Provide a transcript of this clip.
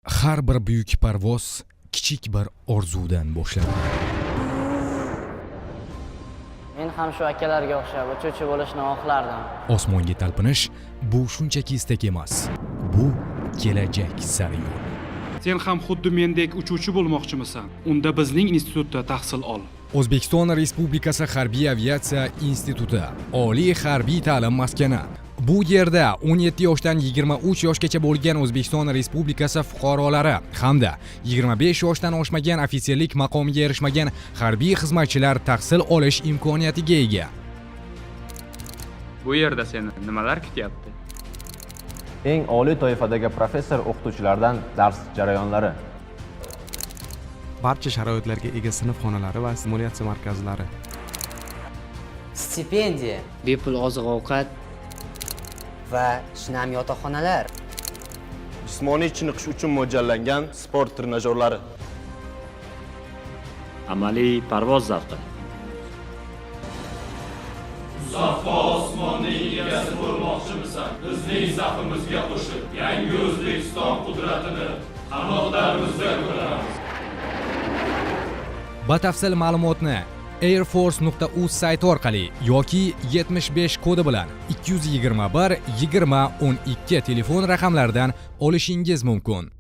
Har bir buyuk parvoz kichik bir orzudan boshlanadi. Men ham shu akalarga o'xshab uchuvchi bo'lishni xohlardim. Osmonga talpinish bu shunchaki istak emas. Bu kelajak sari yo'l. Sen ham xuddi mendek uchuvchi bo'lmoqchimisan? Unda bizning institutda tahsil ol. O'zbekiston Respublikasi Harbiy aviatsiya instituti oliy harbiy ta'lim maskani. Bu yerda 17 yoshdan 23 yoshgacha bo'lgan O'zbekiston Respublikasi fuqarolari hamda 25 yoshdan oshmagan ofitserlik maqomiga erishmagan harbiy xizmatchilar tahsil olish imkoniyatiga ega. Bu yerda seni nimalar kutyapti? Eng oliy toifadagi professor o'qituvchilardan dars jarayonlari. Barcha sharoitlarga ega sinf xonalari va simulyatsiya markazlari. Stipendiya, Bepul oziq-ovqat va shinam yotoqxonalar. Jismoniy chiniqish uchun mo'ljallangan sport trenajyorlari. Amaliy parvoz zavqi. Musaffo osmonning egasi bo'lmoqchimisan? Bizning safimizga qo'shib, yangi O'zbekiston qudratini qanoqlarimizda ko'ramiz. Batafsil ma'lumotni airforce.uz sayti orqali yoki 75 kodi bilan 221 20 12 telefon raqamlaridan olishingiz mumkin.